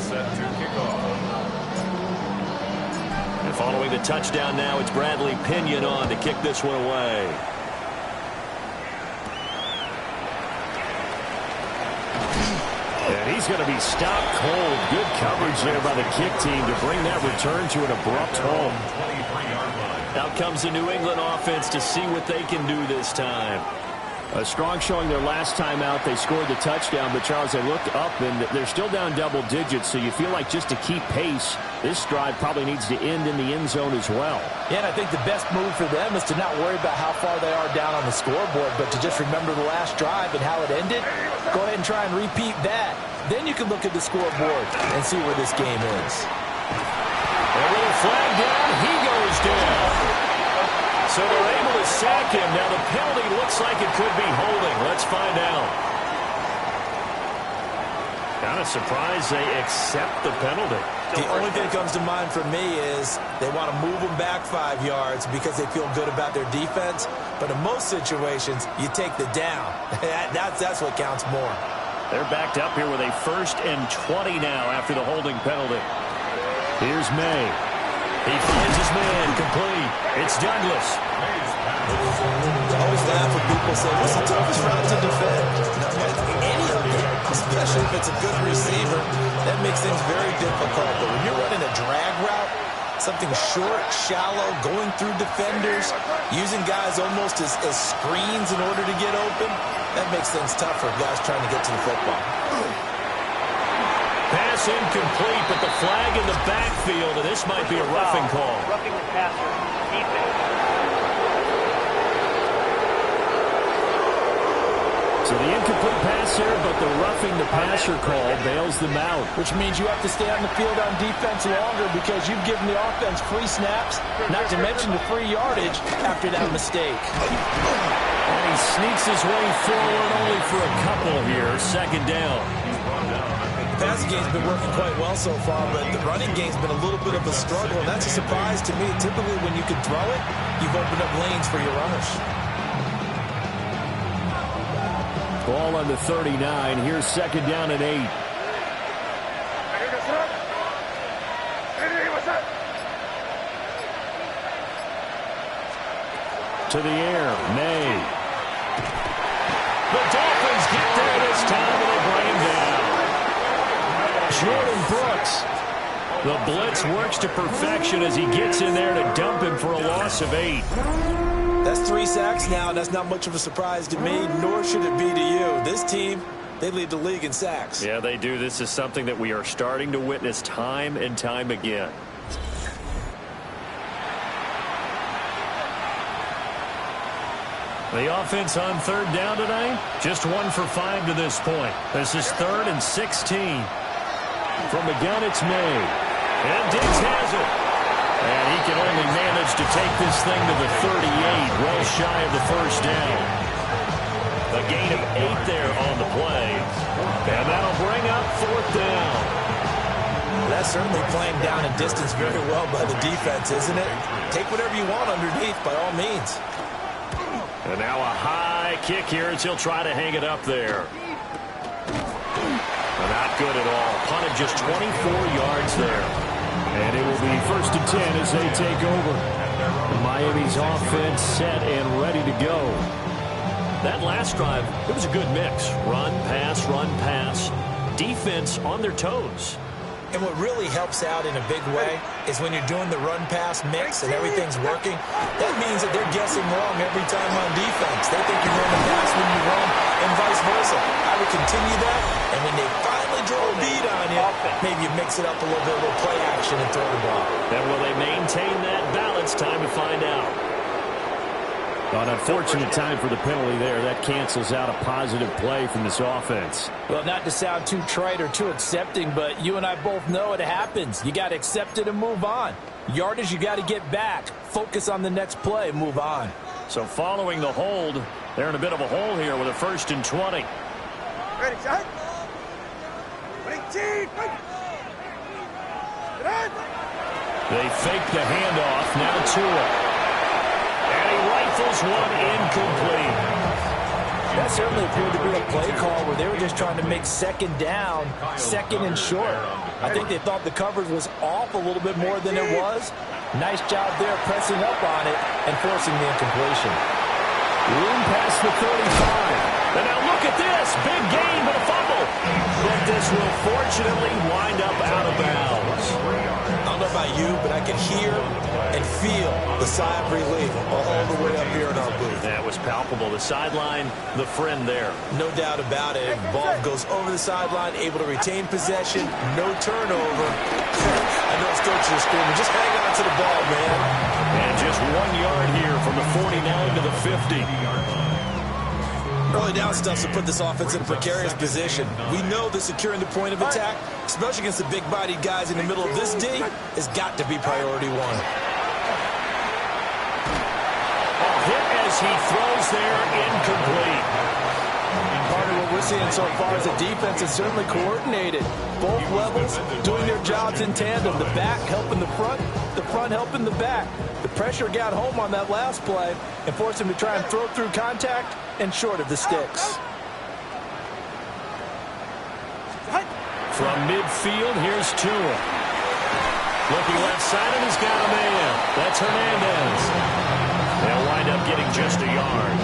set to kick off. And following the touchdown now, it's Bradley Pinion on to kick this one away. And he's going to be stopped cold. Good coverage there by the kick team to bring that return to an abrupt halt. Out comes the New England offense to see what they can do this time. A strong showing their last time out. They scored the touchdown, but Charles, they looked up and they're still down double digits, so you feel like just to keep pace, this drive probably needs to end in the end zone as well. Yeah, and I think the best move for them is to not worry about how far they are down on the scoreboard, but to just remember the last drive and how it ended. Go ahead and try and repeat that. Then you can look at the scoreboard and see where this game is. And with a flag down, he goes down. So they're able to sack him. Now the penalty looks like it could be holding. Let's find out. Kind of surprised they accept the penalty. The only thing that comes to mind for me is they want to move them back 5 yards because they feel good about their defense. But in most situations, you take the down. That's what counts more. They're backed up here with a 1st and 20 now after the holding penalty. Here's May. He finds his man complete. It's Douglas. I always laugh when people say, what's the toughest route to defend? Any of them, especially if it's a good receiver, that makes things very difficult. But when you're running a drag route, something short, shallow, going through defenders, using guys almost as screens in order to get open, that makes things tough for guys trying to get to the football. Pass incomplete, but the flag in the backfield, and this might be a roughing call. Roughing the passer. Defense. So the incomplete pass here, but the roughing the passer call bails them out. Which means you have to stay on the field on defense longer because you've given the offense free snaps, not to mention the free yardage after that mistake. And he sneaks his way forward only for a couple here. 2nd down. The passing game's been working quite well so far, but the running game's been a little bit of a struggle, and that's a surprise to me. Typically, when you can throw it, you've opened up lanes for your runners. Ball on the 39. Here's 2nd down and 8. To the air, May. The Dolphins get there this time, and they bring him down. Jordan Brooks. The blitz works to perfection as he gets in there to dump him for a loss of 8. That's 3 sacks now. That's not much of a surprise to me, nor should it be to you. This team, they lead the league in sacks. Yeah, they do. This is something that we are starting to witness time and time again. The offense on 3rd down tonight, just 1 for 5 to this point. This is 3rd and 16. From the gun, it's May. And Diggs has it. And he can only manage to take this thing to the 38, well shy of the 1st down. A gain of 8 there on the play. And that'll bring up 4th down. That's certainly playing down and distance very well by the defense, isn't it? Take whatever you want underneath, by all means. And now a high kick here as he'll try to hang it up there. Not good at all. Punted just 24 yards there. And it will be 1st and 10 as they take over. Miami's offense set and ready to go. That last drive, it was a good mix. Run, pass, defense on their toes. And what really helps out in a big way is when you're doing the run-pass mix and everything's working, that means that they're guessing wrong every time on defense. They think you're going to pass when you run and vice versa. I would continue that, and when they finally draw a lead on you, maybe you mix it up a little bit, a little play action and throw the ball. And will they maintain that balance? Time to find out. An unfortunate time for the penalty there. That cancels out a positive play from this offense. Well, not to sound too trite or too accepting, but you and I both know it happens. You got to accept it and move on. Yardage, you got to get back. Focus on the next play and move on. So following the hold, they're in a bit of a hole here with a 1st and 20. Ready, shot. They fake the handoff. Now Tua. And he rifles one incomplete. That's certainly appeared to be a play call where they were just trying to make second down, second and short. I think they thought the coverage was off a little bit more than it was. Nice job there pressing up on it and forcing the incompletion. Room past the 35. And now look at this. Big gain, but a fumble. But this will fortunately wind up out of bounds. I don't know about you, but I can hear and feel the sigh of relief all the way up here in our booth. That was palpable. The sideline, the friend there. No doubt about it. Ball goes over the sideline, able to retain possession, no turnover. I know it's coaches are screaming, just hang on to the ball, man. And just 1 yard here from the 49 to the 50. Early down stuff to put this offense in a precarious position. We know that securing the point of attack, especially against the big-bodied guys in the middle of this D, has got to be priority one. Hit as he throws there, incomplete. Part of what we're seeing so far is the defense is certainly coordinated. Both levels doing their jobs in tandem. The back helping the front helping the back. The pressure got home on that last play and forced him to try and throw through contact and short of the sticks. From midfield, here's Tua. Looking left side, and he's got a man. That's Hernandez. They'll wind up getting just a yard.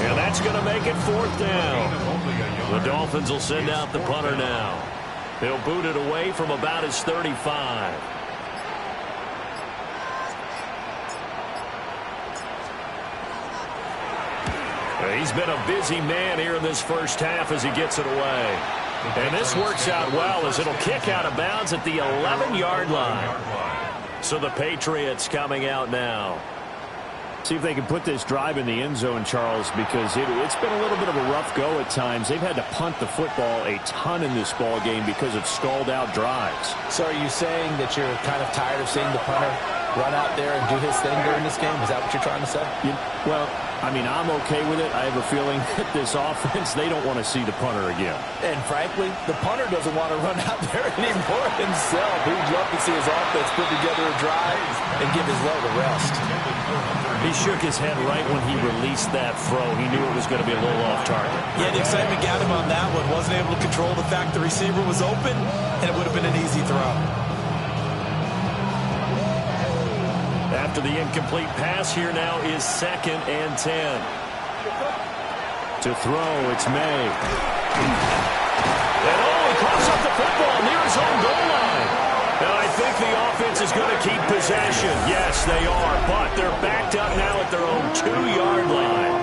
And that's going to make it 4th down. The Dolphins will send out the punter now. They'll boot it away from about his 35. He's been a busy man here in this first half as he gets it away. And this works out well as it'll kick out of bounds at the 11-yard line. So the Patriots coming out now. See if they can put this drive in the end zone, Charles, because it's been a little bit of a rough go at times. They've had to punt the football a ton in this ball game because of stalled-out drives. So are you saying that you're kind of tired of seeing the punter run out there and do his thing during this game? Is that what you're trying to say? Well, I mean, I'm okay with it. I have a feeling that this offense, they don't want to see the punter again. And frankly, the punter doesn't want to run out there anymore himself. He'd love to see his offense put together a drive and give his leg a rest. He shook his head right when he released that throw. He knew it was going to be a little off target. Yeah, the excitement got him on that one. Wasn't able to control the fact the receiver was open, and it would have been an easy throw. After the incomplete pass, here now is 2nd and 10. To throw, it's May. And he coughs up the football near his own goal line. And I think the offense is going to keep possession. Yes, they are, but they're backed up now at their own 2-yard line.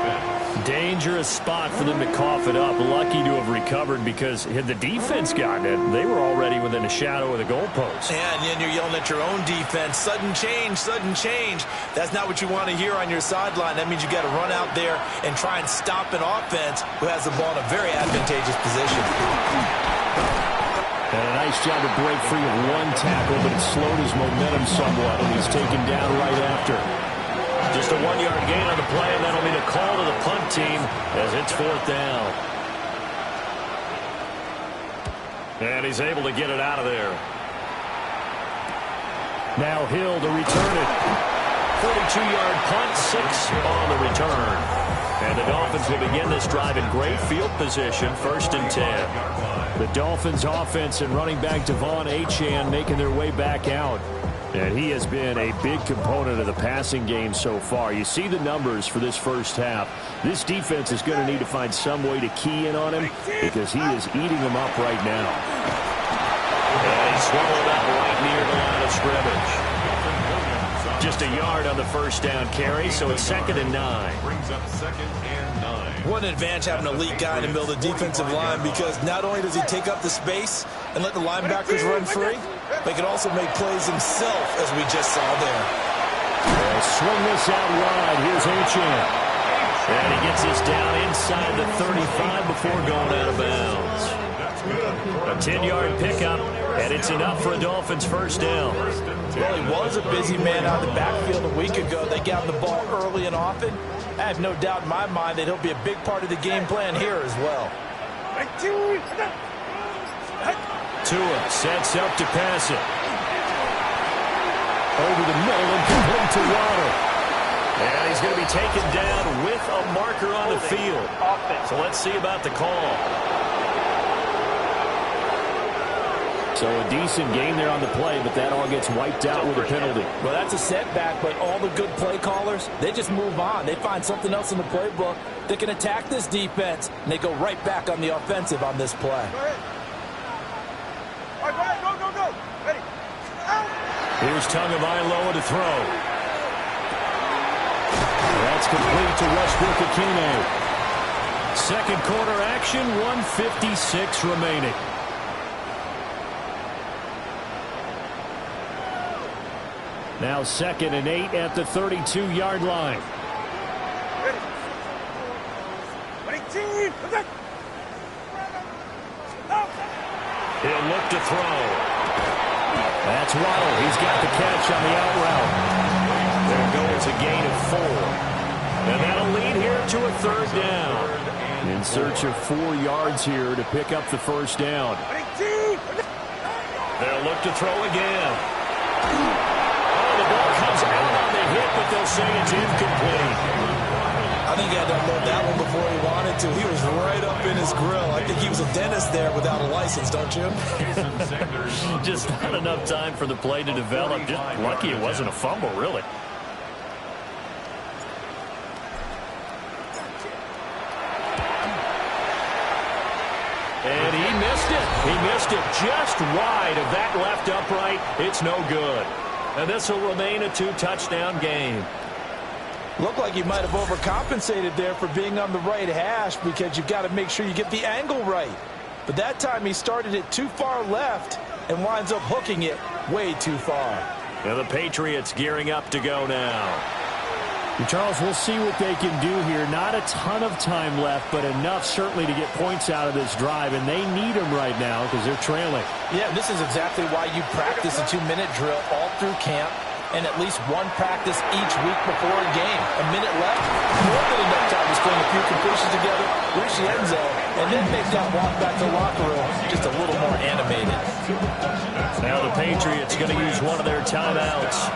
Dangerous spot for them to cough it up. Lucky to have recovered because had the defense gotten it, they were already within a shadow of the goalpost. And then you're yelling at your own defense. Sudden change, sudden change. That's not what you want to hear on your sideline. That means you got to run out there and try and stop an offense who has the ball in a very advantageous position. And a nice job to break free of one tackle, but it slowed his momentum somewhat, and he's taken down right after. Just a 1-yard gain on the play, and that'll mean a call to the punt team as it's 4th down. And he's able to get it out of there. Now Hill to return it. 42-yard punt, 6 on the return. And the Dolphins will begin this drive in great field position, 1st and 10. The Dolphins offense and running back Devon Achane making their way back out. And he has been a big component of the passing game so far. You see the numbers for this first half. This defense is going to need to find some way to key in on him because he is eating them up right now. And he swallowed up right near the line of scrimmage. Just a yard on the first down carry, so it's 2nd and 9. Brings up 2nd and 9. What an advantage having an elite guy in the middle of the defensive line because not only does he take up the space and let the linebackers run free, but he can also make plays himself, as we just saw there. They'll swing this out wide. Here's Achane. And he gets this down inside the 35 before going out of bounds. A 10-yard pickup, and it's enough for a Dolphins first down. Well, he was a busy man out of the backfield a week ago. They got him the ball early and often. I have no doubt in my mind that he'll be a big part of the game plan here as well. Tua sets up to pass it. Over the middle and complete to Waddle. And he's going to be taken down with a marker on the field. So let's see about the call. So a decent game there on the play, but that all gets wiped out with a penalty. Well, that's a setback, but all the good play callers, they just move on. They find something else in the playbook that can attack this defense, and they go right back on the offensive on this play. Go ahead. All right, go. Ready. Here's Tagovailoa to throw. That's complete to Westbrook-Ikhine. Second quarter action, 1:56 remaining. Now 2nd and 8 at the 32-yard line. He'll look to throw. That's Waddle. He's got the catch on the out route. There goes a gain of 4. And that'll lead here to a 3rd down. In search of 4 yards here to pick up the first down. They'll look to throw again. Oh, the ball comes out on the hit, but they'll say it's incomplete. I think he had to unload that one before he wanted to. He was right up in his grill. I think he was a dentist there without a license, don't you? Just not enough time for the play to develop. Just lucky it wasn't a fumble, really. And he missed it. He missed it just wide of that left upright. It's no good. And this will remain a 2-touchdown game. Looked like he might have overcompensated there for being on the right hash because you've got to make sure you get the angle right. But that time he started it too far left and winds up hooking it way too far. And the Patriots gearing up to go now. And Charles, we'll see what they can do here. Not a ton of time left, but enough certainly to get points out of this drive, and they need them right now because they're trailing. Yeah, this is exactly why you practice a 2-minute drill all through camp and at least one practice each week before a game. A minute left, more than enough time to string a few completions together, reach the end zone, and then make that walk back to the locker room just a little more animated. Now the Patriots going to use one of their timeouts,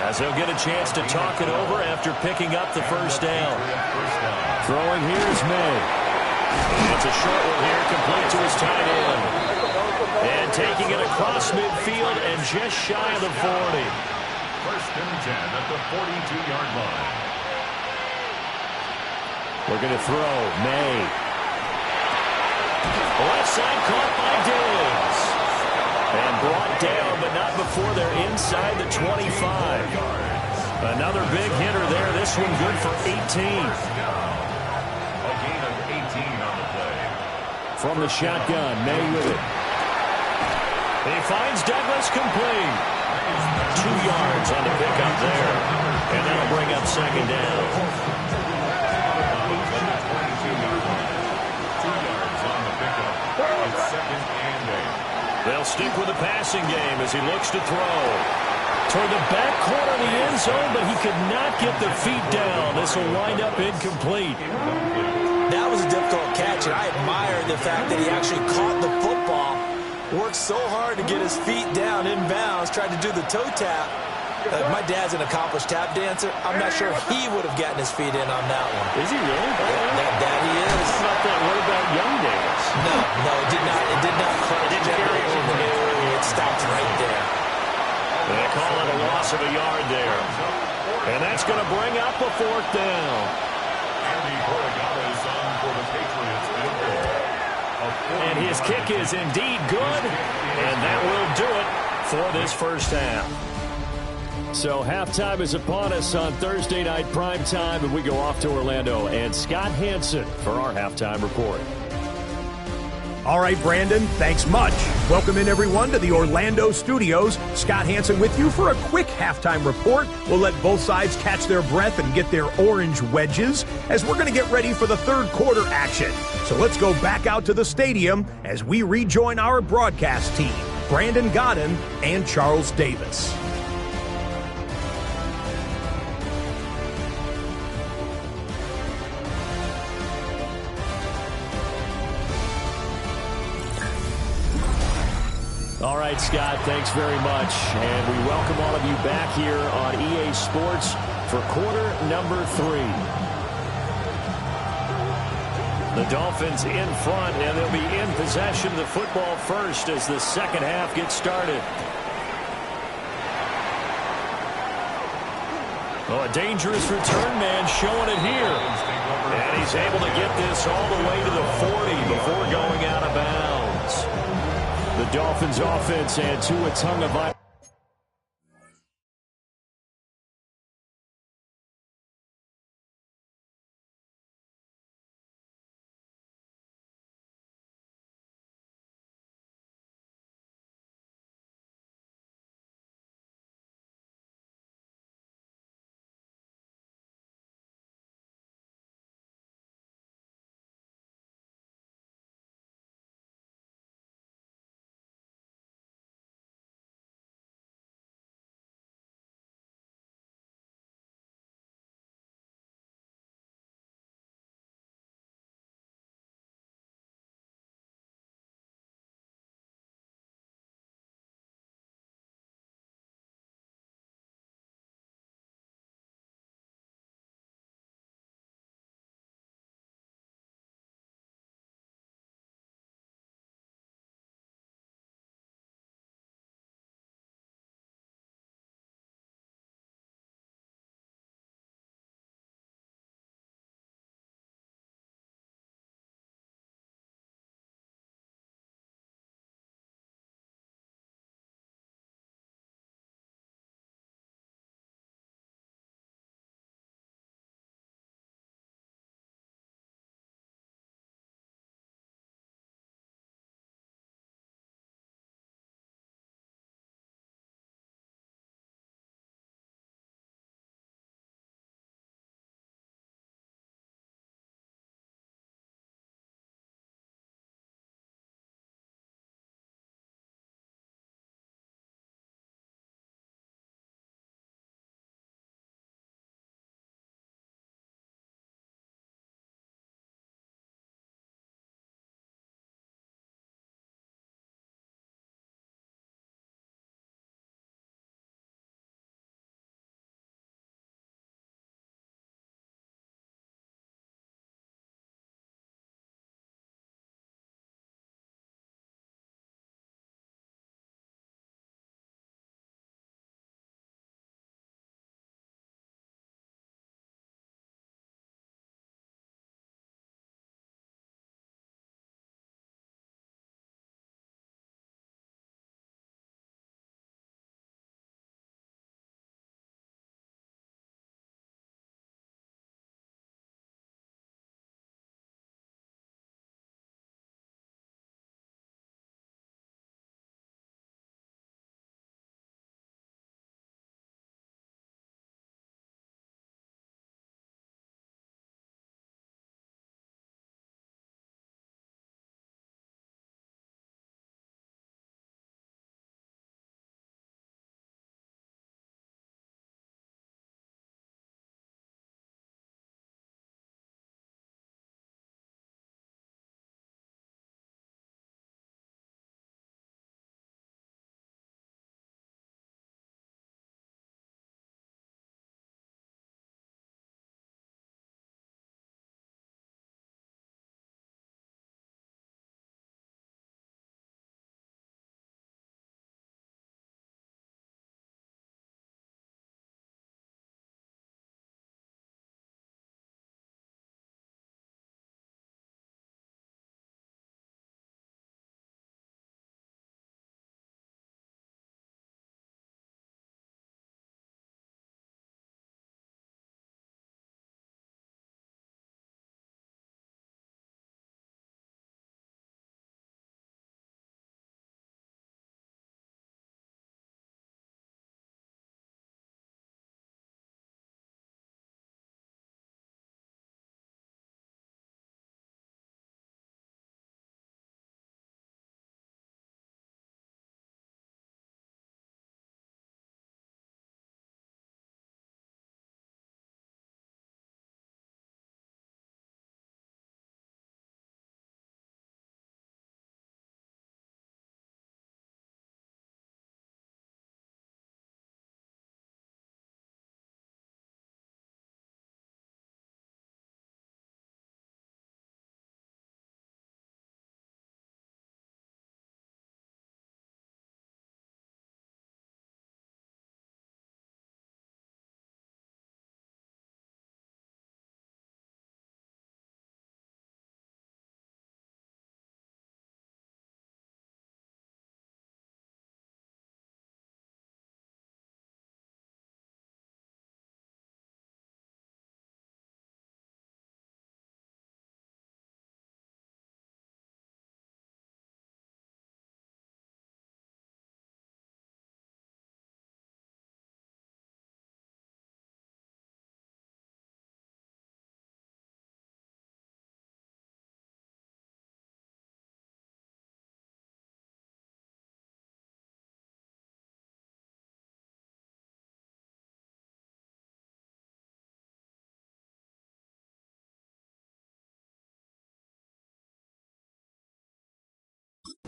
as they'll get a chance to talk it over after picking up the first down. Throwing here is May. It's a short one here, complete to his tight end. And taking it across midfield and just shy of the 40. 1st and 10 at the 42-yard line. We're going to throw. May. Left side caught by Diggs. And brought down, but not before they're inside the 25. Another big hitter there. This one good for 18. A gain of 18 on the play. From the shotgun, May with it. He finds Douglas complete. 2 yards on the pickup there. And that'll bring up 2nd down. 2 yards on the pickup. It's 2nd and 8. They'll stick with the passing game as he looks to throw. Toward the back corner of the end zone, but he could not get the feet down. This will wind up incomplete. That was a difficult catch, and I admire the fact that he actually caught the football. Worked so hard to get his feet down inbounds, tried to do the toe tap. My dad's an accomplished tap dancer. I'm not sure he would have gotten his feet in on that one. Is he really? That daddy is. What about young Davis? No, it did not. It did not. It didn't carry over. It stopped right there. They call it a loss of a yard there. And that's going to bring up a 4th down. Andy Portagala is on for the Patriots. And his kick is indeed good. And that will do it for this first half. So halftime is upon us on Thursday night primetime, and we go off to Orlando. And Scott Hanson for our halftime report. All right, Brandon, thanks much. Welcome in, everyone, to the Orlando studios. Scott Hanson with you for a quick halftime report. We'll let both sides catch their breath and get their orange wedges as we're going to get ready for the 3rd quarter action. So let's go back out to the stadium as we rejoin our broadcast team, Brandon Godden and Charles Davis. All right, Scott, thanks very much. And we welcome all of you back here on EA Sports for quarter number 3. The Dolphins in front, and they'll be in possession of the football first as the second half gets started. Oh, a dangerous return man showing it here. And he's able to get this all the way to the 40 before going out of bounds. The Dolphins offense and Tua Tagovailoa.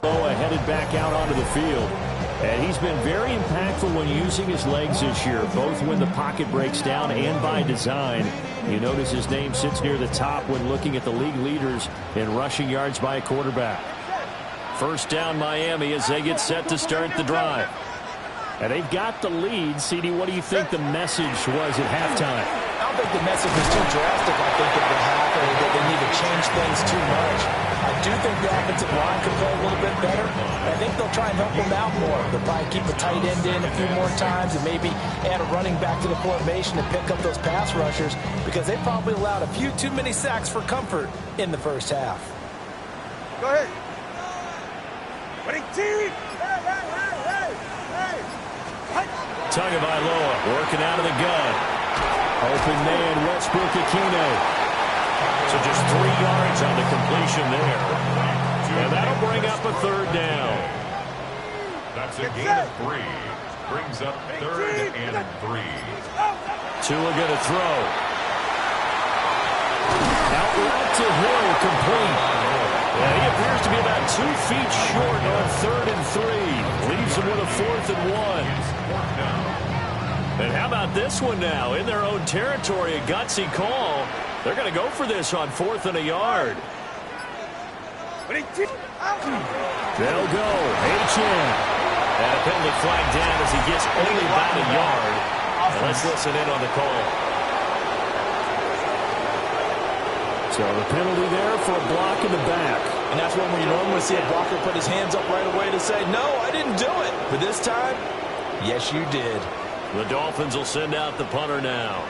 Headed back out onto the field. And he's been very impactful when using his legs this year, both when the pocket breaks down and by design. You notice his name sits near the top when looking at the league leaders in rushing yards by a quarterback. First down Miami as they get set to start the drive. And they've got the lead. CD, what do you think the message was at halftime? I don't think the message was too drastic. I think that they need to change things too much. I do think the offensive line could play a little bit better. I think they'll try and help them out more. They'll probably keep a tight end in a few more times and maybe add a running back to the formation to pick up those pass rushers because they probably allowed a few too many sacks for comfort in the first half. Go ahead. Winning team. Tagovailoa working out of the gun. Open man, Westbrook Akino. So just 3 yards on the completion there. And that'll bring up a third down. That's a gain of 3. Brings up 3rd and 3. Tua going to throw. Out route to Hill, complete. Yeah, he appears to be about 2 feet short on 3rd and 3. Leaves him with a 4th and 1. And how about this one now? In their own territory, a gutsy call. They're going to go for this on 4th and a yard. Winning team. They'll go. H.M. And a penalty flag down as he gets only about a yard. And let's listen in on the call. So the penalty there for a block in the back. And that's when we normally see a blocker put his hands up right away to say, no, I didn't do it. But this time, yes, you did. The Dolphins will send out the punter now.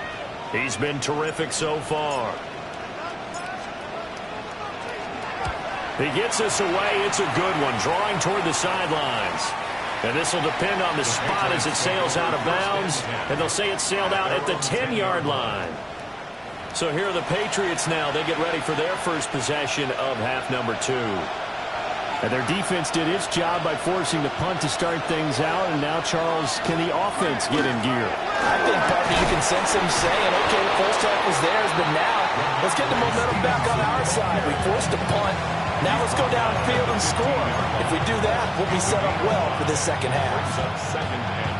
He's been terrific so far. He gets this away. It's a good one, drawing toward the sidelines. And this will depend on the spot as it sails out of bounds. And they'll say it sailed out at the 10-yard line. So here are the Patriots now. They get ready for their first possession of half number 2. And their defense did its job by forcing the punt to start things out. And now, Charles, can the offense get in gear? I think, partner, you can sense them saying, okay, the first half was theirs, but now let's get the momentum back on our side. We forced a punt. Now let's go downfield and score. If we do that, we'll be set up well for this second half.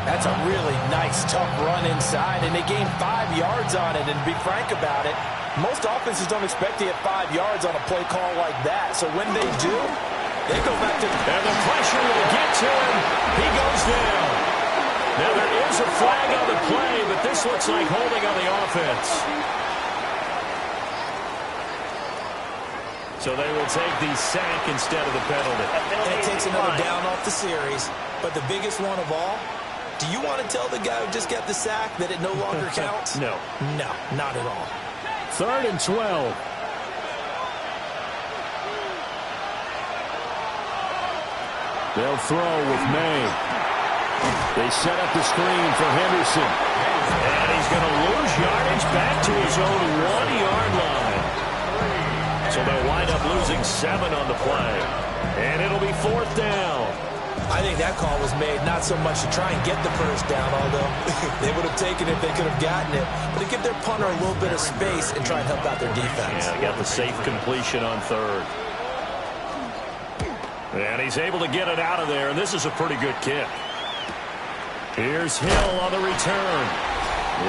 That's a really nice, tough run inside, and they gained 5 yards on it. And to be frank about it, most offenses don't expect to get 5 yards on a play call like that. So when they do, they go back to... And the pressure will get to him. He goes down. Now there is a flag on the play, but this looks like holding on the offense. So they will take the sack instead of the penalty. And it takes another down off the series. But the biggest one of all, do you want to tell the guy who just got the sack that it no longer counts? No. No, not at all. 3rd and 12. They'll throw with May. They set up the screen for Henderson. And he's going to lose yardage back to his own 1-yard line. So they'll wind up losing 7 on the play. And it'll be 4th down. I think that call was made not so much to try and get the first down, although they would have taken it if they could have gotten it, but to give their punter a little bit of space and try and help out their defense. Yeah, they got the safe completion on 3rd. And he's able to get it out of there, and this is a pretty good kick. Here's Hill on the return.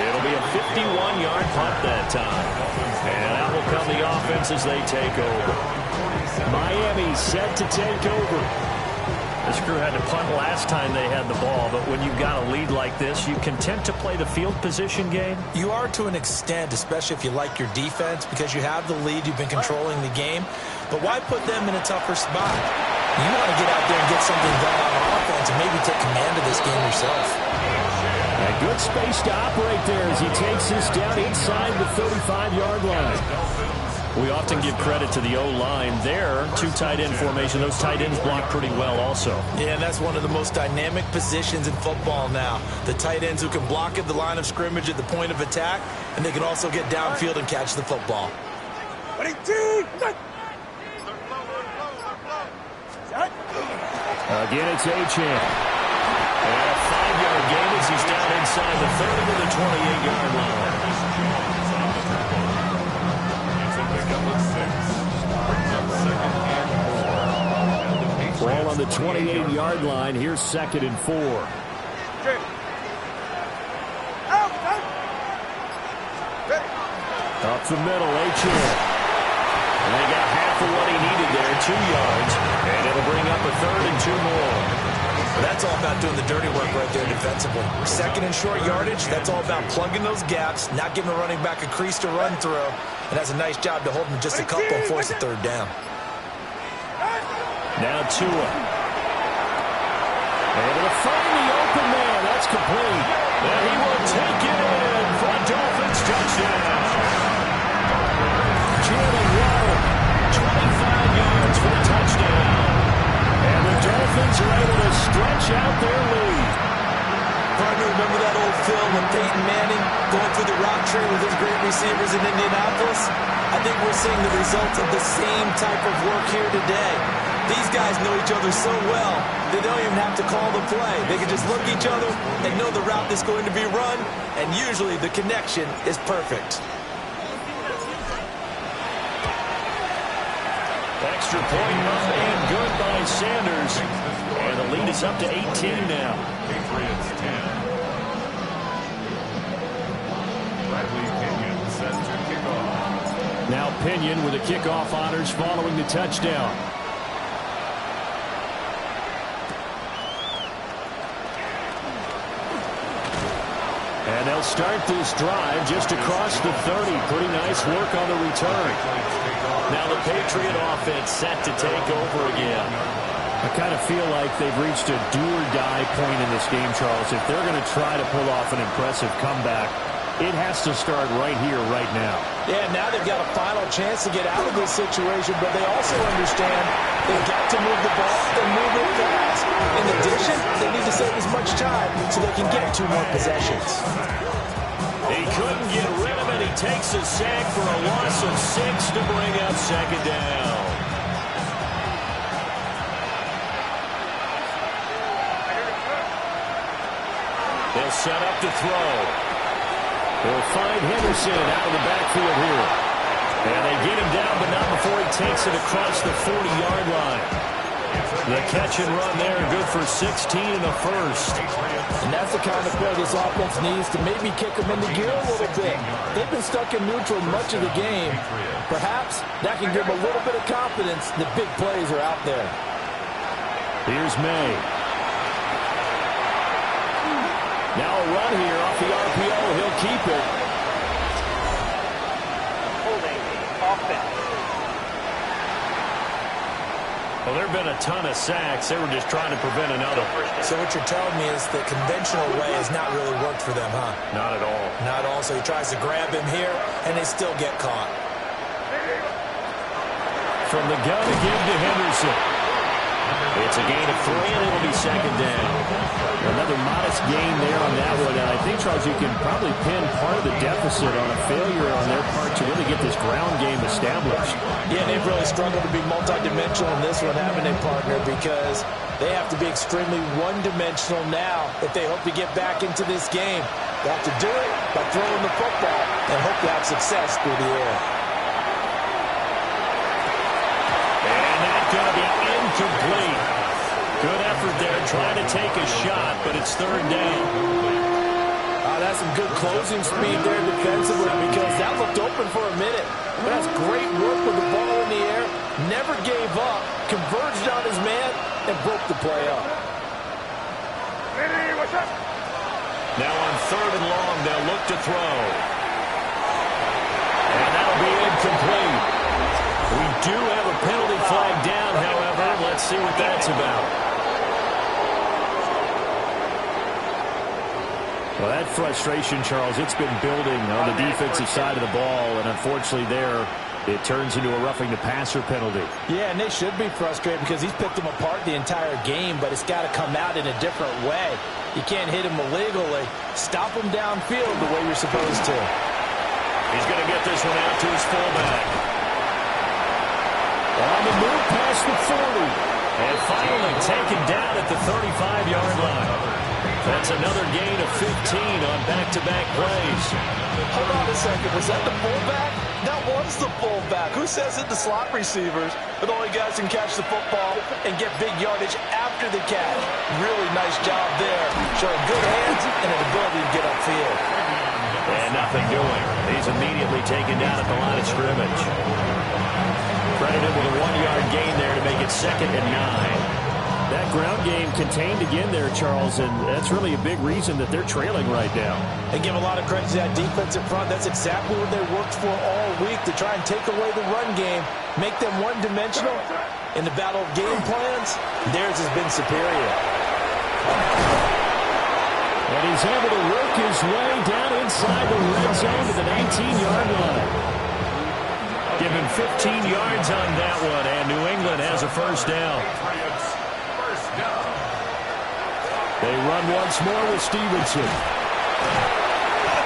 It'll be a 51-yard punt that time. And out will come the offense as they take over. Miami set to take over. This crew had to punt last time they had the ball, but when you've got a lead like this, you content to play the field position game? You are to an extent, especially if you like your defense, because you have the lead, you've been controlling the game. But why put them in a tougher spot? You want to get out there and get something done on offense and maybe take command of this game yourself. A good space to operate there as he takes this down inside the 35-yard line. We often give credit to the O-line there. 2 tight end formation. Those tight ends block pretty well also. Yeah, and that's one of the most dynamic positions in football now. The tight ends who can block at the line of scrimmage at the point of attack, and they can also get downfield and catch the football. Again, it's Achane. And a 5-yard gain as he's down inside the 30 to the 28-yard line. Ball on the 28-yard line. Here's 2nd and 4. Up the middle, Achane. And they got half of what he needed there, 2 yards. And it'll bring up a 3rd and 2 more. That's all about doing the dirty work right there defensively. 2nd and short yardage, that's all about plugging those gaps, not giving a running back a crease to run through. And that's a nice job to hold him just a couple and force the 3rd down. Now Tua. Able to find the open man. That's complete. And he will take it in for a Dolphins touchdown. Jalen Waddle, 25 yards for a touchdown. And the Dolphins are able to stretch out their lead. Partner, remember that old film of Peyton Manning going through the rock tree with his great receivers in Indianapolis? I think we're seeing the results of the same type of work here today. These guys know each other so well, they don't even have to call the play. They can just look at each other and know the route that's going to be run, and usually the connection is perfect. Extra point up and good by Sanders. And the lead is up to 18 now. Patriots 10. Bradley Pinion set to kick off. Now Pinion with the kickoff honors following the touchdown. And they'll start this drive just across the 30. Pretty nice work on the return. Now the Patriot offense set to take over again. I kind of feel like they've reached a do-or-die point in this game, Charles. If they're going to try to pull off an impressive comeback, it has to start right here, right now. Yeah, now they've got a final chance to get out of this situation, but they also understand they've got to move the ball and move it fast. In addition, they need to save as much time so they can get 2 more possessions. He couldn't get rid of it. He takes a sack for a loss of 6 to bring up 2nd down. They'll set up to throw. They'll find Henderson out of the backfield here. And they get him down, but not before he takes it across the 40-yard line. The catch and run there, good for 16 in the first. And that's the kind of play this offense needs to maybe kick them into gear a little bit. They've been stuck in neutral much of the game. Perhaps that can give them a little bit of confidence that big plays are out there. Here's May. Now a run here off the RPO. He'll keep it. Holding offense. Well, there have been a ton of sacks. They were just trying to prevent another. So what you're telling me is the conventional way has not really worked for them, huh? Not at all. Not at all. So he tries to grab him here, and they still get caught. From the gun again to Henderson. It's a gain of 3, and it'll be 2nd down. Another modest gain there on that one. And I think, Charles, you can probably pin part of the deficit on a failure on their part to really get this ground game established. Yeah, they've really struggled to be multidimensional in this one, haven't they, partner? Because they have to be extremely one-dimensional now if they hope to get back into this game. They have to do it by throwing the football and hope to have success through the air. And that's going to be incomplete. Good effort there, trying to take a shot, but it's 3rd down. That's some good closing speed there defensively because that looked open for a minute. But that's great work with the ball in the air. Never gave up, converged on his man, and broke the play up. Now on 3rd and long, they'll look to throw. And that'll be incomplete. We do have a penalty flag down, however. Let's see what that's about. Well, that frustration, Charles, it's been building on the defensive side of the ball, and unfortunately there, it turns into a roughing the passer penalty. Yeah, and they should be frustrated because he's picked them apart the entire game, but it's got to come out in a different way. You can't hit him illegally. Stop him downfield the way you're supposed to. He's going to get this one out to his fullback. On the move past the 40. And finally taken down at the 35-yard line. That's another gain of 15 on back-to-back plays. Hold on a second. Was that the fullback? That was the fullback. Who says that the slot receivers are the only guys who can catch the football and get big yardage after the catch? Really nice job there. Showing good hands and an ability to get upfield. And nothing doing. He's immediately taken down at the line of scrimmage. Credited with a 1-yard gain there to make it 2nd and 9. That ground game contained again there, Charles, and that's really a big reason that they're trailing right now. They give a lot of credit to that defensive front. That's exactly what they worked for all week, to try and take away the run game, make them one-dimensional. In the battle of game plans, theirs has been superior. And he's able to work his way down inside the red zone to the 19-yard line. Give him 15 yards on that one, and New England has a first down. They run once more with Stevenson.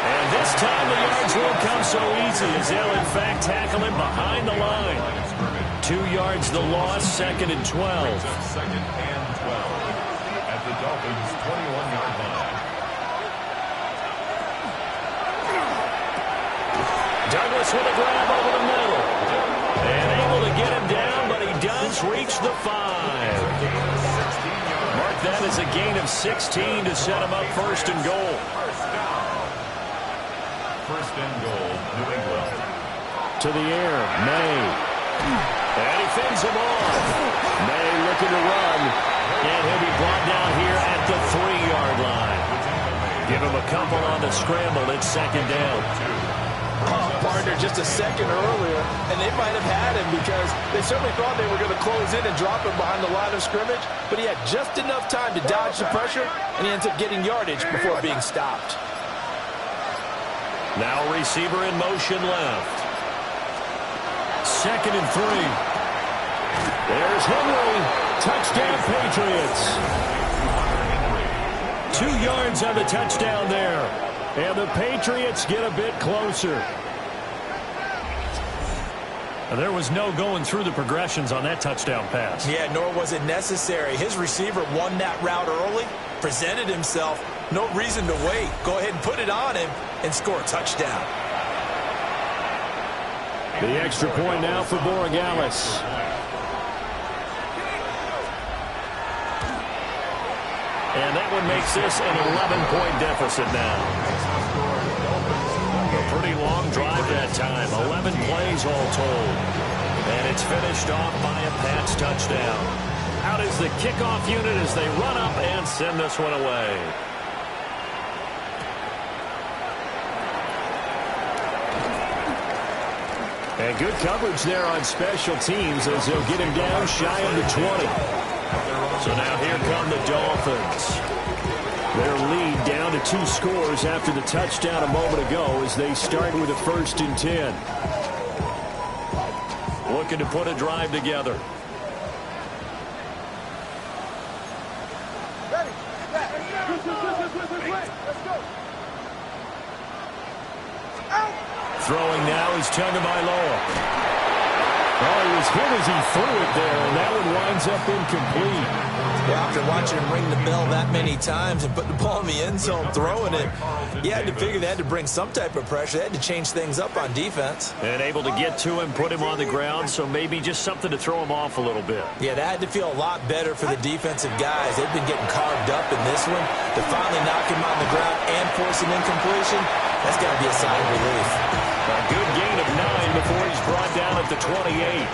And this time the yards won't come so easy, as they'll in fact tackle him behind the line. 2 yards the loss, 2nd and 12. 2nd and 12 at the Dolphins' 21-yard line. Douglas with a grab over the middle. And able to get him down, but he does reach the 5. Mark that as a gain of 16 to set him up 1st and goal. First and goal, New England. To the air, May. And he fends him off. May looking to run. And he'll be brought down here at the 3-yard line. Give him a couple on the scramble. It's 2nd down. Partner just a second earlier, and they might have had him because they certainly thought they were going to close in and drop him behind the line of scrimmage, but he had just enough time to dodge the pressure, and he ends up getting yardage before being stopped. Now a receiver in motion left. 2nd and 3. There's Henry. Touchdown, Patriots. 2 yards on the touchdown there. And the Patriots get a bit closer. There was no going through the progressions on that touchdown pass. Yeah, nor was it necessary. His receiver won that route early, presented himself. No reason to wait. Go ahead and put it on him and score a touchdown. The extra point now for Borregales. And that one makes this an 11-point deficit now. A pretty long drive that time. 11 plays all told. And it's finished off by a Pats touchdown. Out is the kickoff unit as they run up and send this one away. And good coverage there on special teams as they'll get him down shy of the 20. So now here come the Dolphins. Their lead down to 2 scores after the touchdown a moment ago as they start with a 1st and 10. Looking to put a drive together. Throwing now is Tagovailoa. Oh, he was hit as he threw it there, and that one winds up incomplete. Yeah, after watching him ring the bell that many times and put the ball in the end zone, throwing it, you had to figure they had to bring some type of pressure. They had to change things up on defense. And able to get to him, put him on the ground, so maybe just something to throw him off a little bit. Yeah, that had to feel a lot better for the defensive guys. They've been getting carved up in this one. To finally knock him on the ground and force an incompletion, that's got to be a sign of relief. A good gain of 9 before he's brought down at the 28.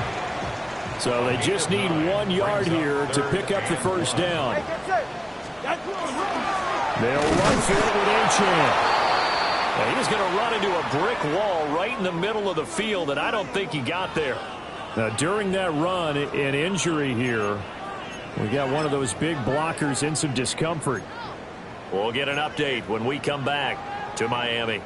So they just need 1 yard here to pick up the first down. They'll run for it with Achane. He's going to run into a brick wall right in the middle of the field, and I don't think he got there. Now, during that run, an injury here. We got one of those big blockers in some discomfort. We'll get an update when we come back to Miami.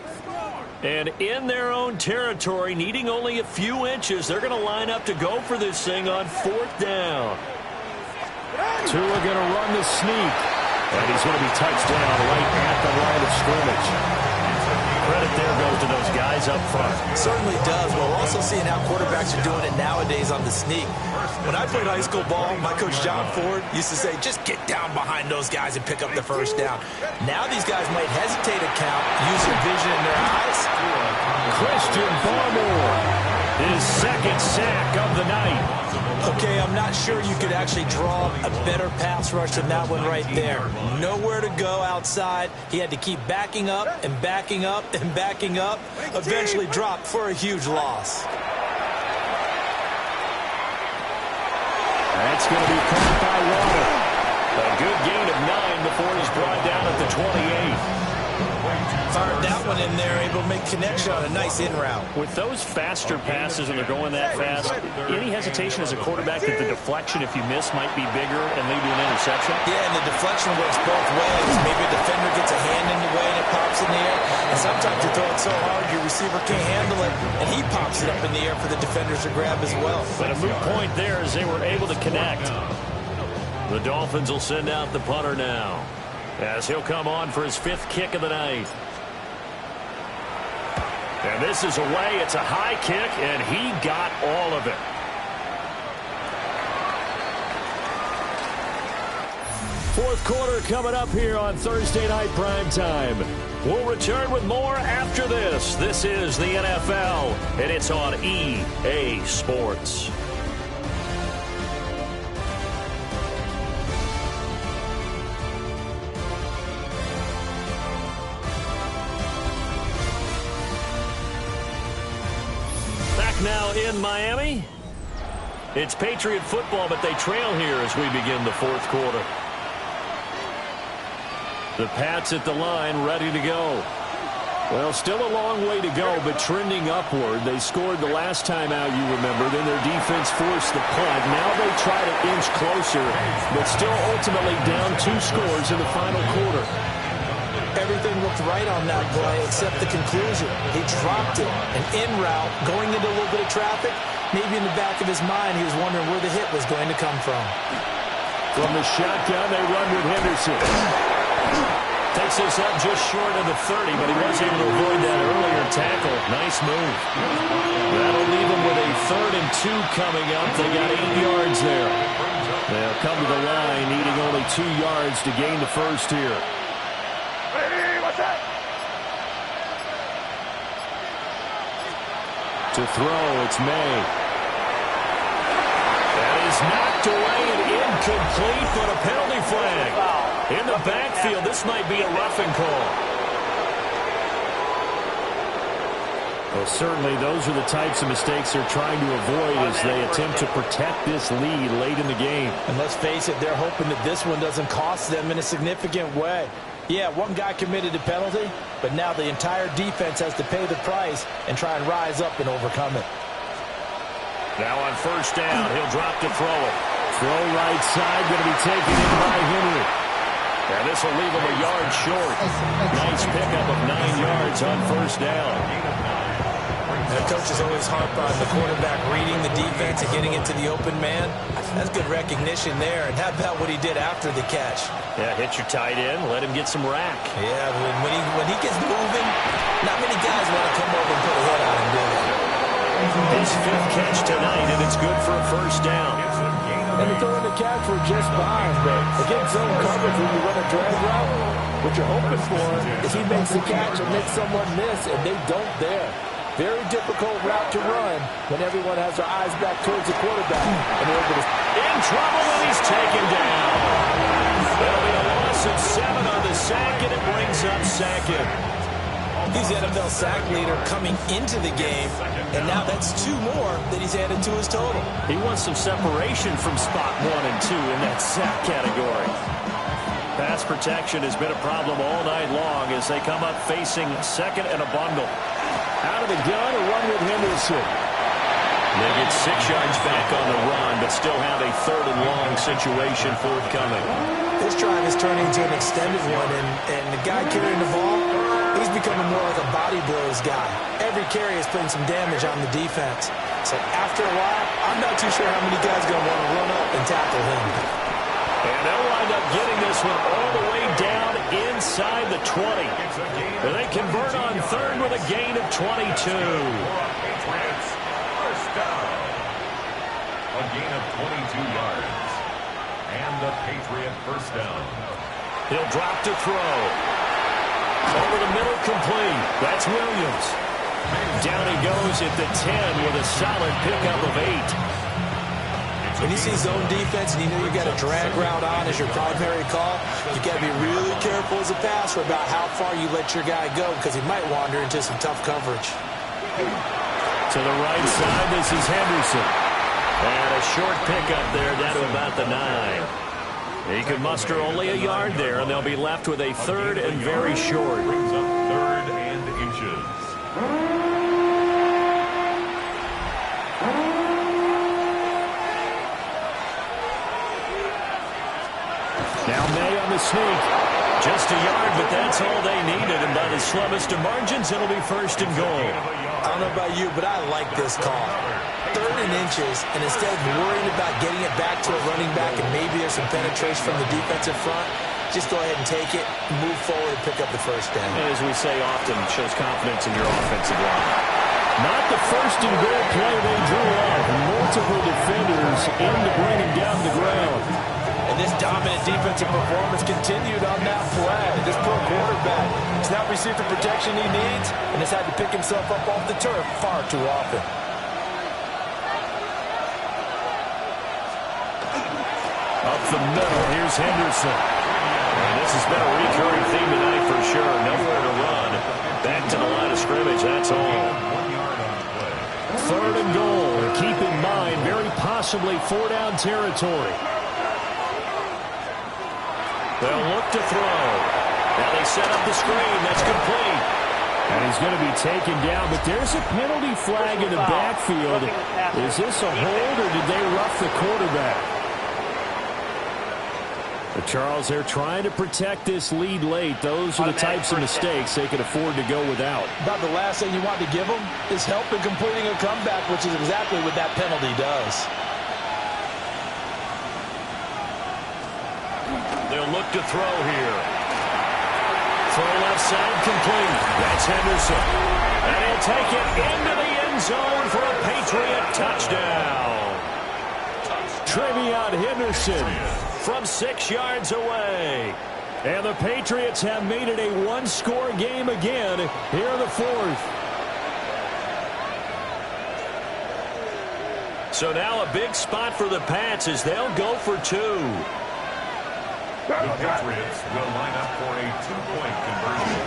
And in their own territory, needing only a few inches, they're going to line up to go for this thing on 4th down. Tua going to run the sneak. And he's going to be touched down right at the line of scrimmage. credit there goes to those guys up front. Certainly does, but we're also seeing how quarterbacks are doing it nowadays on the sneak. When I played high school ball, my coach John Ford used to say, just get down behind those guys and pick up the first down. Now these guys might hesitate to count, use their vision in their eyes. Christian Barmore, his second sack of the night. Okay, I'm not sure you could actually draw a better pass rush than that one right there. Nowhere to go outside. He had to keep backing up and backing up and backing up. Eventually dropped for a huge loss. That's going to be caught by Water. A good gain of 9 before he's brought down at the 28. Fired that one in there, able to make connection on a nice in route. With those faster passes and they're going that fast, any hesitation as a quarterback that the deflection, if you miss, might be bigger and lead to an interception? Yeah, and the deflection works both ways. Maybe a defender gets a hand in the way and it pops in the air. And sometimes you throw it so hard your receiver can't handle it, and he pops it up in the air for the defenders to grab as well. But a moot point there as they were able to connect. The Dolphins will send out the punter now, as he'll come on for his 5th kick of the night. And this is away. It's a high kick, and he got all of it. Fourth quarter coming up here on Thursday Night Primetime. We'll return with more after this. This is the NFL, and it's on EA Sports. Now in Miami, it's Patriot football, but they trail here as we begin the fourth quarter. The Pats at the line, ready to go. Well, still a long way to go, but trending upward. They scored the last time out, you remember. Then their defense forced the punt. Now they try to inch closer, but still ultimately down 2 scores in the final quarter. Everything looked right on that play except the conclusion. He dropped it. An in route, going into a little bit of traffic. Maybe in the back of his mind, he was wondering where the hit was going to come from. From the shotgun, they run with Henderson. Takes this up just short of the 30, but he was able to avoid that earlier tackle. Nice move. That'll leave him with a 3rd and 2 coming up. They got 8 yards there. They'll come to the line, needing only 2 yards to gain the first here. To throw, it's May. That is knocked away and incomplete, but a penalty flag. In the backfield, this might be a roughing call. Well, certainly those are the types of mistakes they're trying to avoid as they attempt to protect this lead late in the game. And let's face it, they're hoping that this one doesn't cost them in a significant way. Yeah, one guy committed a penalty, but now the entire defense has to pay the price and try and rise up and overcome it. Now on first down, he'll drop to throw it. Throw right side, going to be taken in by Henry. And this will leave him a yard short. Nice pickup of 9 yards on first down. The coaches always harp on the quarterback reading the defense and getting into the open man. That's good recognition there. And how about what he did after the catch? Yeah, hit your tight end, let him get some rack. Yeah, when he gets moving, not many guys want to come over and put a hit on him, do they? His 5th catch tonight, and it's good for a first down. And the throwing the catch were just fine, but against zone coverage when you run a drag route, what you're hoping for is he makes the catch and makes someone miss, and they don't there. Very difficult route to run when everyone has their eyes back towards the quarterback. And they're able to... In trouble, and he's taken down. There'll be a loss of 7 on the sack, and it brings up Sackett. He's the NFL sack leader coming into the game, and now that's 2 more that he's added to his total. He wants some separation from spot 1 and 2 in that sack category. Pass protection has been a problem all night long as they come up facing 2nd and a bundle. Out of the gun, a run with Henderson. They get 6 yards back on the run, but still have a 3rd and long situation forthcoming. This drive is turning into an extended one, and the guy carrying the ball, he's becoming more like a body blows guy. Every carry is putting some damage on the defense. So after a while, I'm not too sure how many guys are going to want to run up and tackle him. And they'll wind up getting this one all the way down inside the 20. They convert on third with a gain of 22. Patriots, first down. A gain of 22 yards. And the Patriot first down. He'll drop to throw. Over the middle, complete. That's Williams. Down he goes at the 10 with a solid pickup of 8. When you see zone defense and you know you got a drag route on as your primary call, you got to be really careful as a passer about how far you let your guy go because he might wander into some tough coverage. To the right side, this is Henderson. And a short pickup there down to about the 9. He could muster only a yard there, and they'll be left with a third and very short. Brings up third and inches. Now May on the sneak. Just a yard, but that's all they needed. And by the slimmest of margins, it'll be first and goal. I don't know about you, but I like this call. Third and inches, and instead of worrying about getting it back to a running back and maybe there's some penetration from the defensive front, just go ahead and take it, move forward, and pick up the first down. As we say often, it shows confidence in your offensive line. Not the first and goal play they drew up. Multiple defenders in to bring him down the ground. And this dominant defensive performance continued on that play. This poor quarterback has not received the protection he needs and has had to pick himself up off the turf far too often. Up the middle, here's Henderson. And this has been a recurring theme tonight for sure. Nowhere to run. Back to the line of scrimmage, that's all. 3rd and goal. Keep in mind, very possibly 4-down territory. They'll look to throw. Now they set up the screen. That's complete. And he's going to be taken down, but there's a penalty flag in the backfield. Is this a hold, or did they rough the quarterback? But Charles, they're trying to protect this lead late. Those are the types of mistakes they can afford to go without. About the last thing you want to give them is help in completing a comeback, which is exactly what that penalty does. They'll look to throw here. Throw left side complete. That's Henderson. And he'll take it into the end zone for a Patriot touchdown. Trevion Henderson from 6 yards away. And the Patriots have made it a one-score game again here in the 4th. So now a big spot for the Pats as they'll go for 2. The Patriots will line up for a 2-point conversion.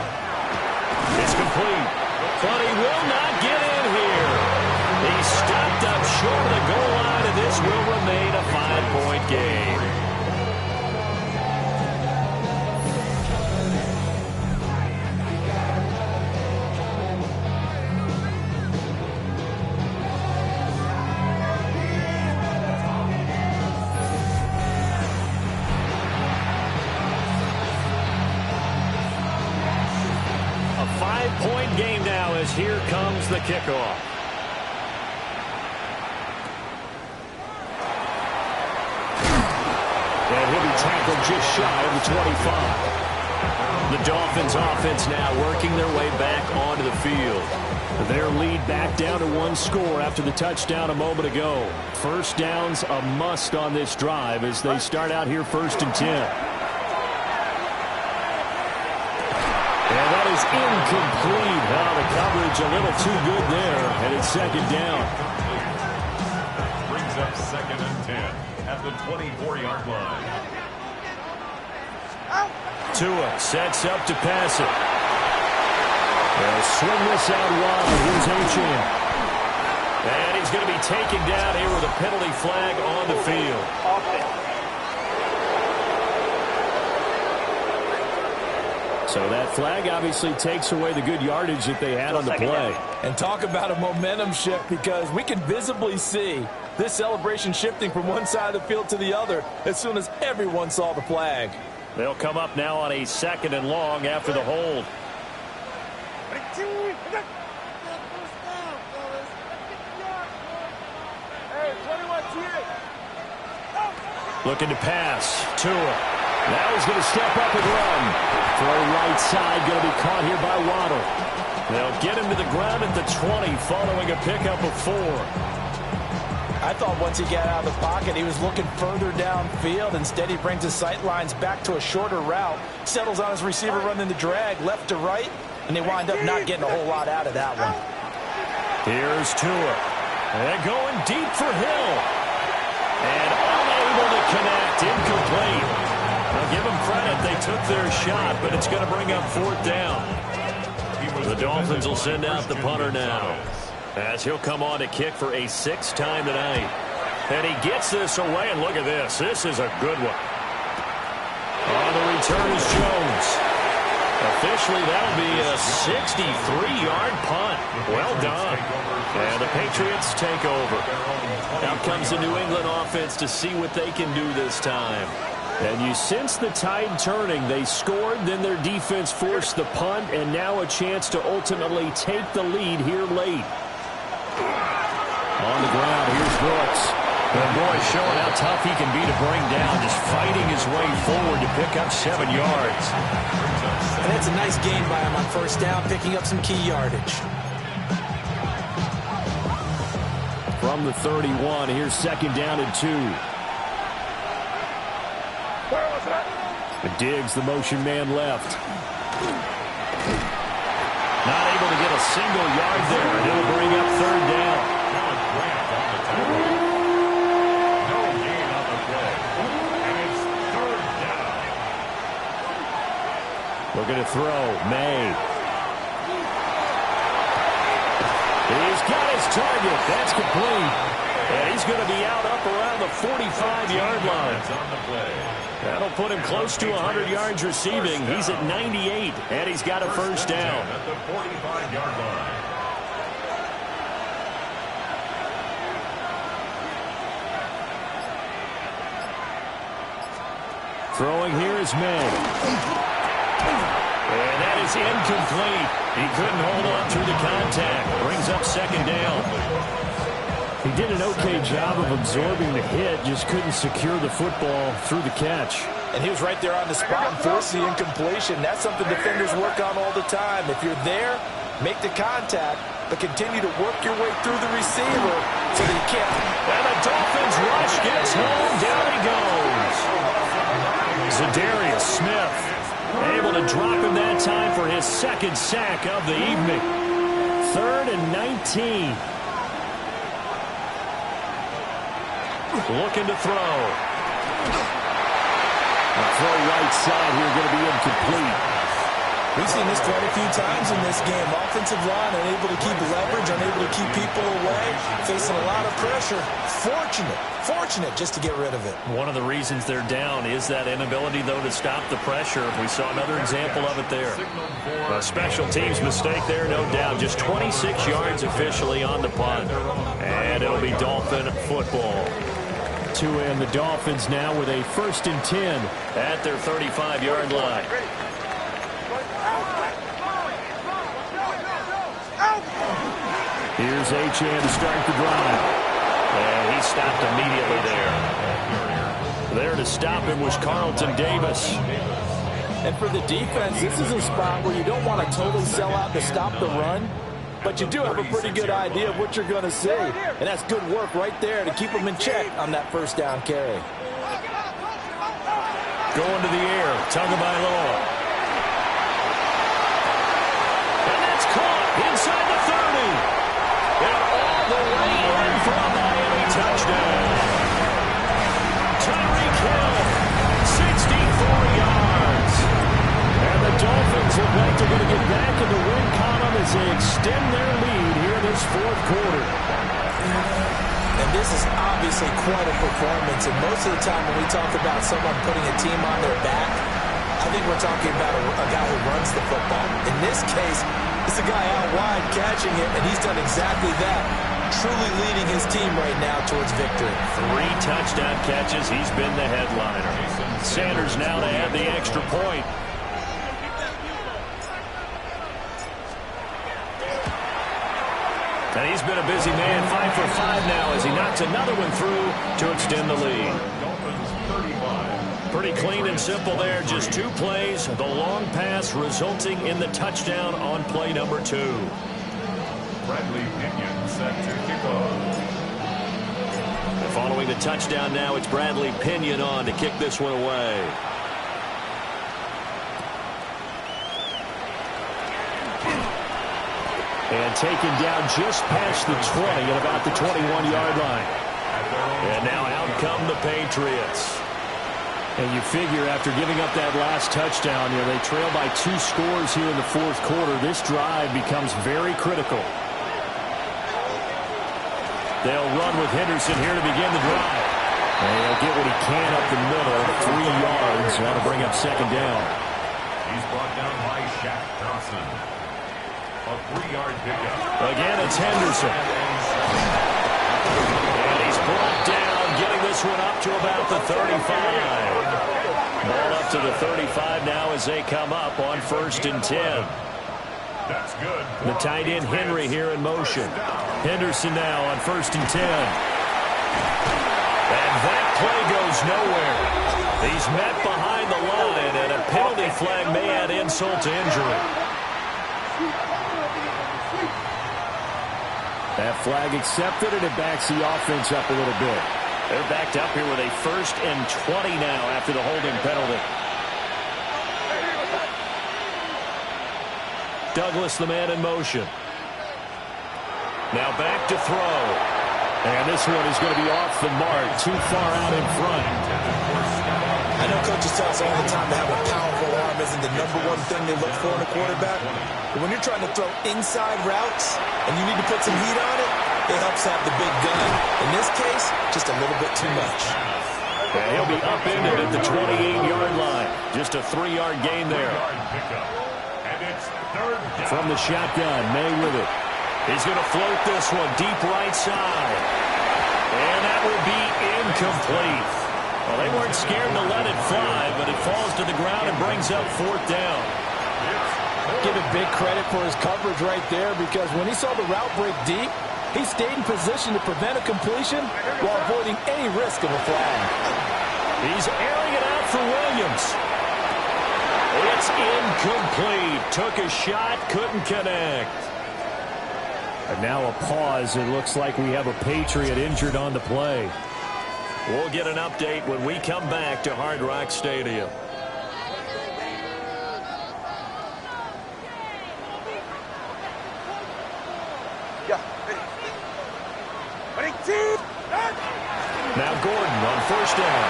It's complete, but he will not get in here. He stopped up short of the goal line, and this will remain a 5-point game. Game now as here comes the kickoff. And he'll be tackled just shy of the 25. The Dolphins offense now working their way back onto the field. Their lead back down to 1 score after the touchdown a moment ago. First down's a must on this drive as they start out here 1st and 10. And that is incomplete. Oh, the coverage a little too good there, and it's 2nd down. Brings up 2nd and 10 at the 24-yard line. Tua sets up to pass it. They'll swing this out wide. Here's Achane. And he's going to be taken down here with a penalty flag on the field. So that flag obviously takes away the good yardage that they had on the play. And talk about a momentum shift, because we can visibly see this celebration shifting from one side of the field to the other as soon as everyone saw the flag. They'll come up now on a 2nd and long after the hold. Looking to pass. Tua. Now he's going to step up and run. Throw right side, going to be caught here by Waddle. They'll get him to the ground at the 20 following a pickup of 4. I thought once he got out of the pocket, he was looking further downfield. Instead, he brings his sight lines back to a shorter route, settles on his receiver running the drag left to right, and they wind up not getting a whole lot out of that one. Here's Tua. They're going deep for Hill. And unable to connect, incomplete. Now give them credit, they took their shot, but it's going to bring up 4th down. The Dolphins will send out the punter now, as he'll come on to kick for a 6th time tonight. And he gets this away, and look at this. This is a good one. On the return is Jones. Officially, that'll be a 63-yard punt. Well done. And the Patriots take over. Out comes the New England offense to see what they can do this time. And you sense the tide turning. They scored, then their defense forced the punt, and now a chance to ultimately take the lead here late. On the ground, here's Brooks. The boy showing how tough he can be to bring down, just fighting his way forward to pick up 7 yards. And that's a nice gain by him on 1st down, picking up some key yardage. From the 31, here's 2nd down and 2. Diggs, the motion man left. Not able to get a single yard there, and it'll bring up 3rd down. No gain on the play. And it's 3rd down. Looking to throw. May. He's got his target. That's complete. And he's going to be out up around the 45-yard line. On the play. That'll put him close to 100 yards receiving. He's at 98, and he's got a 1st down. At the 45-yard line. Throwing here is May. And that is incomplete. He couldn't hold on through the contact. Brings up 2nd down. He did an okay job of absorbing the hit, just couldn't secure the football through the catch. And he was right there on the spot and forced the incompletion. That's something defenders work on all the time. If you're there, make the contact, but continue to work your way through the receiver so that you can't. And the Dolphins rush gets home. Down he goes. Zadarius Smith able to drop him that time for his 2nd sack of the evening. 3rd and 19. Looking to throw. A throw right side here going to be incomplete. We've seen this quite a few times in this game. Offensive line unable to keep leverage, unable to keep people away, facing a lot of pressure. Fortunate just to get rid of it. One of the reasons they're down is that inability, though, to stop the pressure. We saw another example of it there. A special teams mistake there, no doubt. Just 26 yards officially on the punt. And it'll be Dolphin football. Tua and the Dolphins now with a 1st and 10 at their 35-yard line. Here's Achane to start the drive. And he stopped immediately there. There to stop him was Carlton Davis. And for the defense, this is a spot where you don't want to totally sell out to stop the run, but you do have a pretty good idea of what you're going to see. And that's good work right there to keep them in check on that 1st down carry. Going to the air, Tagovailoa. And that's caught inside the 30. And all the way in for a Miami touchdown. Tyreek Hill, 64 yards. And the Dolphins look like they're going to get back in the win column as they extend their lead here in this 4th quarter. And this is obviously quite a performance. And most of the time when we talk about someone putting a team on their back, I think we're talking about a guy who runs the football. In this case, it's a guy out wide catching it, and he's done exactly that, truly leading his team right now towards victory. 3 touchdown catches. He's been the headliner. Sanders now to add the extra point. And he's been a busy man, 5 for 5 now as he knocks another one through to extend the lead. Dolphins 35, Pretty clean and simple there. Just 2 plays. The long pass resulting in the touchdown on play number 2. Bradley Pinion set to kick off. Following the touchdown now, it's Bradley Pinion on to kick this one away. And taken down just past the 20 at about the 21-yard line. And now out come the Patriots. And you figure after giving up that last touchdown, they trail by 2 scores here in the 4th quarter. This drive becomes very critical. They'll run with Henderson here to begin the drive. And he'll get what he can up the middle, 3 yards. That'll bring up 2nd down. He's brought down by Shaq Thompson. A 3-yard pickup. Again, it's Henderson. And he's brought down, getting this one up to about the 35. Ball up to the 35 now as they come up on 1st and 10. That's good. The tight end Henry here in motion. Henderson now on 1st and 10. And that play goes nowhere. He's met behind the line, and a penalty flag may add insult to injury. That flag accepted, and it backs the offense up a little bit. They're backed up here with a 1st and 20 now after the holding penalty. Douglas, the man in motion. Now back to throw. And this one is going to be off the mark, too far out in front. I know coaches tell us all the time to have a powerful arm isn't the #1 thing they look for in a quarterback. But when you're trying to throw inside routes and you need to put some heat on it, it helps have the big gun. In this case, just a little bit too much. And he'll be upended at the 28-yard line. Just a 3-yard gain there. From the shotgun, May with it. He's going to float this one deep right side. And that will be incomplete. Well, they weren't scared to let it fly, but it falls to the ground and brings up 4th down. Give it big credit for his coverage right there, because when he saw the route break deep, he stayed in position to prevent a completion while avoiding any risk of a flag. He's airing it out for Williams. It's incomplete. Took a shot, couldn't connect. And now a pause. It looks like we have a Patriot injured on the play. We'll get an update when we come back to Hard Rock Stadium. Now Gordon on 1st down.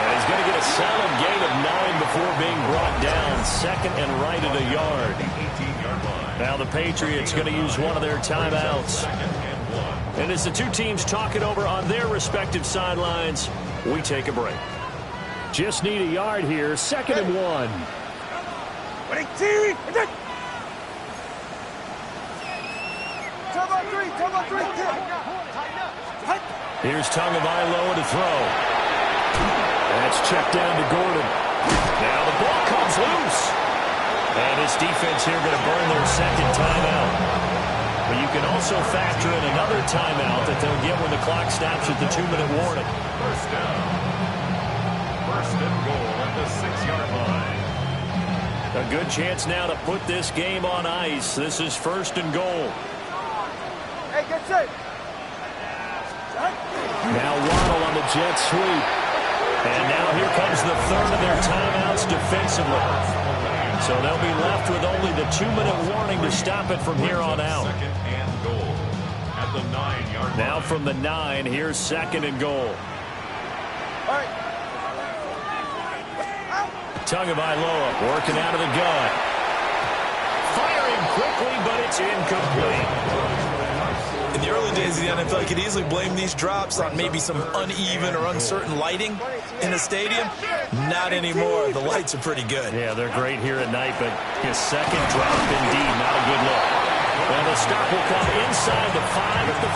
And he's going to get a solid gain of 9 before being brought down. 2nd and right at a yard. Now the Patriots going to use one of their timeouts. And as the 2 teams talk it over on their respective sidelines, we take a break. Just need a yard here. 2nd and 1. Here's Tagovailoa to throw. That's checked down to Gordon. Now the ball comes loose. And his defense here going to burn their 2nd timeout. But you can also factor in another timeout that they'll get when the clock stops at the 2-minute warning. 1st down. 1st and goal at the 6-yard line. A good chance now to put this game on ice. This is 1st and goal. Hey, get set. Now Waddle on the jet sweep. And now here comes the 3rd of their timeouts defensively. So they'll be left with only the 2-minute warning to stop it from here on out. 2nd and goal at the 9-yard line. Now from the 9, here's 2nd and goal. Tagovailoa working out of the gun. Firing quickly, but it's incomplete. In the early days of the NFL, you could easily blame these drops on maybe some uneven or uncertain lighting in the stadium. Not anymore. The lights are pretty good. Yeah, they're great here at night, but his 2nd drop indeed not a good look. And the stop will come inside the 5 at the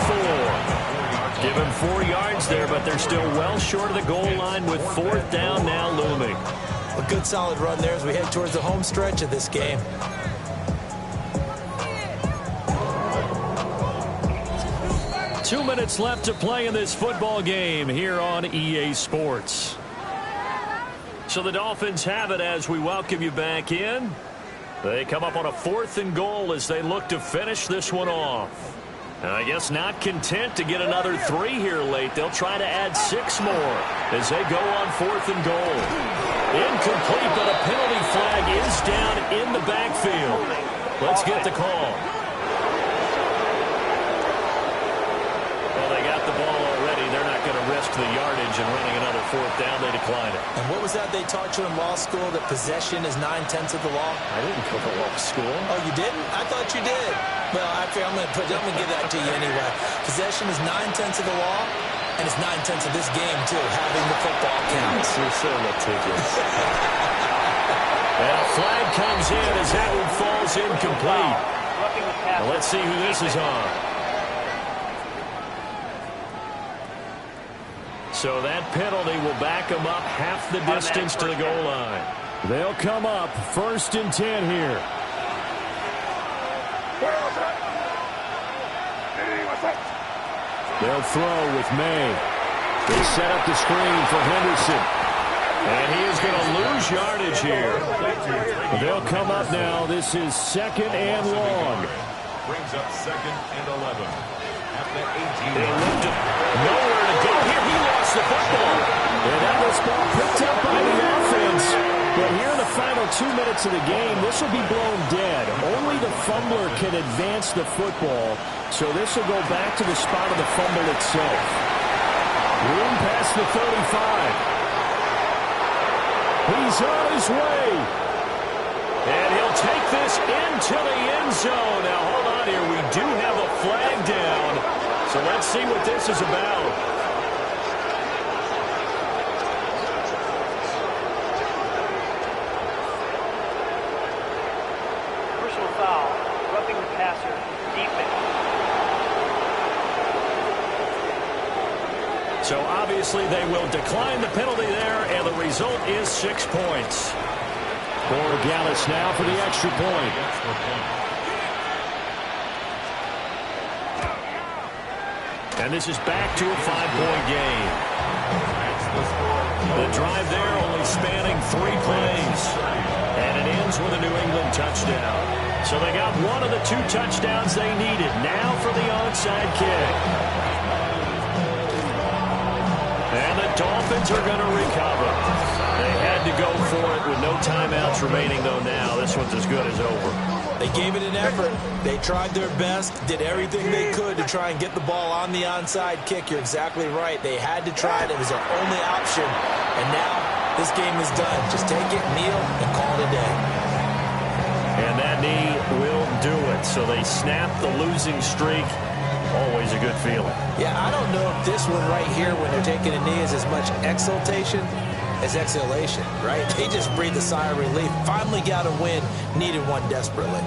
4. Give him 4 yards there, but they're still well short of the goal line with 4th down now looming. A good solid run there as we head towards the home stretch of this game. 2 minutes left to play in this football game here on EA Sports. So the Dolphins have it as we welcome you back in. They come up on a 4th and goal as they look to finish this one off. And I guess not content to get another 3 here late. They'll try to add 6 more as they go on 4th and goal. Incomplete, but a penalty flag is down in the backfield. Let's get the call. Well, they got the ball already. They're not going to risk the yardage and running another 4th down. They decline it. And what was that they taught you in law school, that possession is 9/10 of the law? I didn't go to law school. Oh, you didn't? I thought you did. Well, I'm going to give that to you anyway. Possession is 9/10 of the law, and it's 9/10 of this game, too, having the football counts. You're so litigious. And a flag comes in as that one falls incomplete. Well, let's see who this is on. So that penalty will back them up half the distance to the goal line. They'll come up 1st and 10 here. They'll throw with May. They set up the screen for Henderson. And he is going to lose yardage here. They'll come up now. This is 2nd and long. Brings up 2nd and 11. At the 18. They looked at nowhere to go here. He lost the football. And that was ball picked up by the offense. But here in the final 2 minutes of the game, this will be blown dead. Only the fumbler can advance the football. So this will go back to the spot of the fumble itself. Room past the 35. He's on his way. And he'll take this into the end zone. Now, hold on here. We do have a flag down. So let's see what this is about. Personal foul. Roughing the passer. Defense. So obviously they will decline the penalty there, and the result is 6 points. Borregales now for the extra point. And this is back to a 5-point game. The drive there only spanning 3 plays. And it ends with a New England touchdown. So they got one of the 2 touchdowns they needed. Now for the onside kick. And the Dolphins are going to recover. They had to go for it with no timeouts remaining, though now. This one's as good as over. They gave it an effort. They tried their best, did everything they could to try and get the ball on the onside kick. You're exactly right. They had to try it. It was their only option. And now this game is done. Just take it, kneel, and call it a day. And that knee will do it. So they snap the losing streak. Always a good feeling. Yeah, I don't know if this one right here, when they're taking a knee, is as much exultation as exhalation, right? They just breathed a sigh of relief. Finally got a win. Needed one desperately.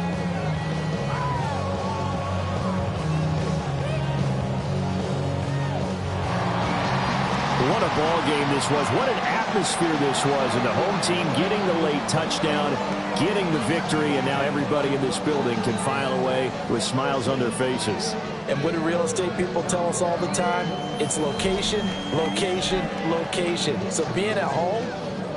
What a ball game this was. What an atmosphere this was. And the home team getting the late touchdown, getting the victory, and now everybody in this building can file away with smiles on their faces. And what do real estate people tell us all the time? It's location, location, location. So being at home,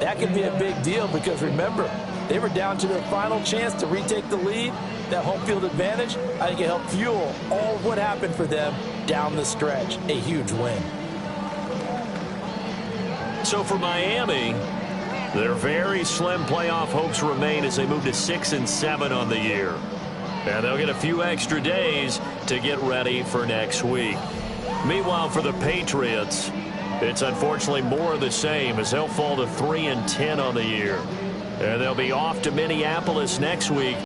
that can be a big deal because remember, they were down to their final chance to retake the lead. That home field advantage, I think it helped fuel all of what happened for them down the stretch. A huge win. So for Miami, their very slim playoff hopes remain as they move to 6-7 on the year. And they'll get a few extra days to get ready for next week. Meanwhile, for the Patriots, it's unfortunately more of the same as they'll fall to 3-10 on the year. And they'll be off to Minneapolis next week.